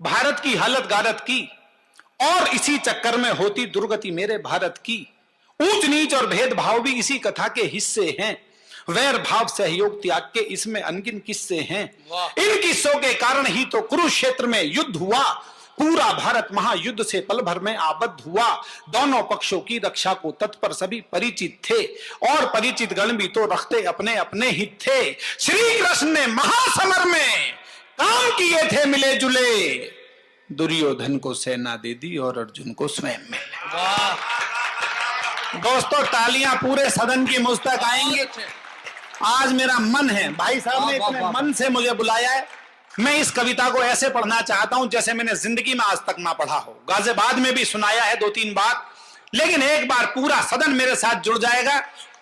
भारत की हालत गारत की, और इसी चक्कर में होती दुर्गति मेरे भारत की। ऊंच नीच और भेदभाव भी इसी कथा के हिस्से हैं, वैर भाव सहयोग त्याग के इसमें अनगिन किस्से हैं। इन किस्सों के कारण ही तो कुरुक्षेत्र में युद्ध हुआ, पूरा भारत महायुद्ध से पल भर में आबद्ध हुआ। दोनों पक्षों की रक्षा को तत्पर सभी परिचित थे, और परिचित गण भी तो रखते अपने अपने हित थे। श्री कृष्ण ने महासमर में काम किए थे मिले जुले, दुर्योधन को सेना दे दी और अर्जुन को स्वयं मिले। दोस्तों तालियां पूरे सदन की मुझ तक आएंगे। आज मेरा मन है, भाई साहब ने इतने मन से मुझे बुलाया है, मैं इस कविता को ऐसे पढ़ना चाहता हूं जैसे मैंने जिंदगी में आज तक ना पढ़ा हो। गाजियाबाद में भी सुनाया है 2-3 बार, लेकिन एक बार पूरा सदन मेरे साथ जुड़ जाएगा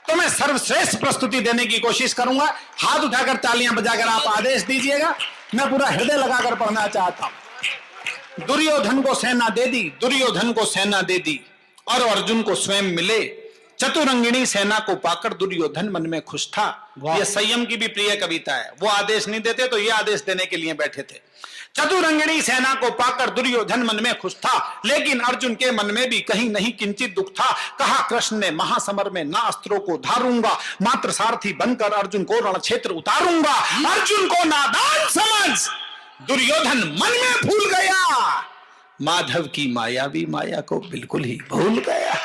तो मैं सर्वश्रेष्ठ प्रस्तुति देने की कोशिश करूंगा। हाथ उठाकर तालियां बजाकर आप आदेश दीजिएगा, मैं पूरा हृदय लगाकर पढ़ना चाहता हूं। दुर्योधन को सेना दे दी, दुर्योधन को सेना दे दी और अर्जुन को स्वयं मिले। चतुरंगिणी सेना को पाकर दुर्योधन मन में खुश था। यह संयम की भी प्रिय कविता है, वो आदेश नहीं देते तो ये आदेश देने के लिए बैठे थे। चतुरंगिणी सेना को पाकर दुर्योधन मन में खुश था, लेकिन अर्जुन के मन में भी कहीं नहीं किंचित दुख था। कहा कृष्ण ने महासमर में ना अस्त्रों को धारूंगा, मात्र सारथी बनकर अर्जुन को रण क्षेत्र उतारूंगा। अर्जुन को नादान समझ दुर्योधन मन में भूल गया, माधव की मायावी माया को बिल्कुल ही भूल गया।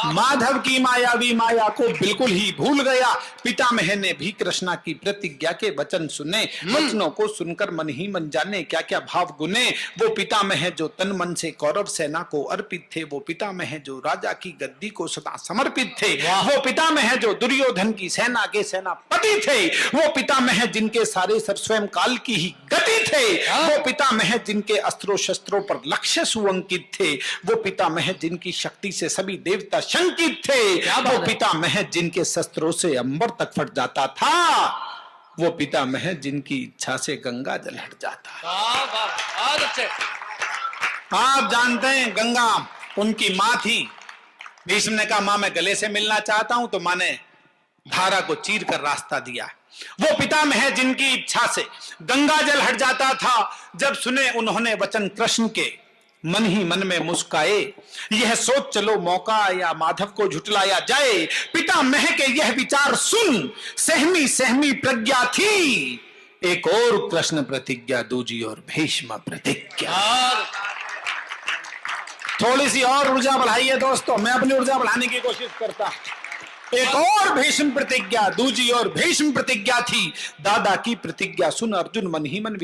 माधव की मायावी माया को बिल्कुल ही भूल गया। पितामह ने भी कृष्णा की प्रतिज्ञा के वचन सुने, वचनों को सुनकर मन ही मन जाने क्या क्या भाव गुने। वो पितामह जो तन मन से कौरव सेना को अर्पित थे, वो पितामह जो राजा की गद्दी को सदा समर्पित थे, वो पितामह जो दुर्योधन की सेना के सेनापति थे, वो पितामह जिनके सारे सर स्वयं काल की ही गति थे, वो पितामह जिनके अस्त्रों शस्त्रों पर लक्ष्य सुअंकित थे, वो पितामह जिनकी शक्ति से सभी देवता शंकित थे, वो पितामह जिनके शस्त्रों से अंबर तक फट जाता था, वो पितामह जिनकी इच्छा से गंगा जल हट जाता। आप जानते हैं गंगा उनकी मां थी। भीष्म ने कहा मां मैं गले से मिलना चाहता हूं, तो मां ने धारा को चीर कर रास्ता दिया। वो पितामह जिनकी इच्छा से गंगा जल हट जाता था, जब सुने उन्होंने वचन कृष्ण के, मन ही मन में मुस्काए। यह सोच चलो मौका या माधव को झुटलाया जाए। पितामह के यह विचार सुन सहमी सहमी प्रज्ञा थी, एक और कृष्ण प्रतिज्ञा दूजी और भीष्म प्रतिज्ञा। थोड़ी सी और ऊर्जा बढ़ाइए दोस्तों, मैं अपनी ऊर्जा बढ़ाने की कोशिश करता हूं। एक और भीष्म प्रतिज्ञा दूजी और भीष्म प्रतिज्ञा थी, दादा की प्रतिज्ञा सुन अर्जुन मन ही मन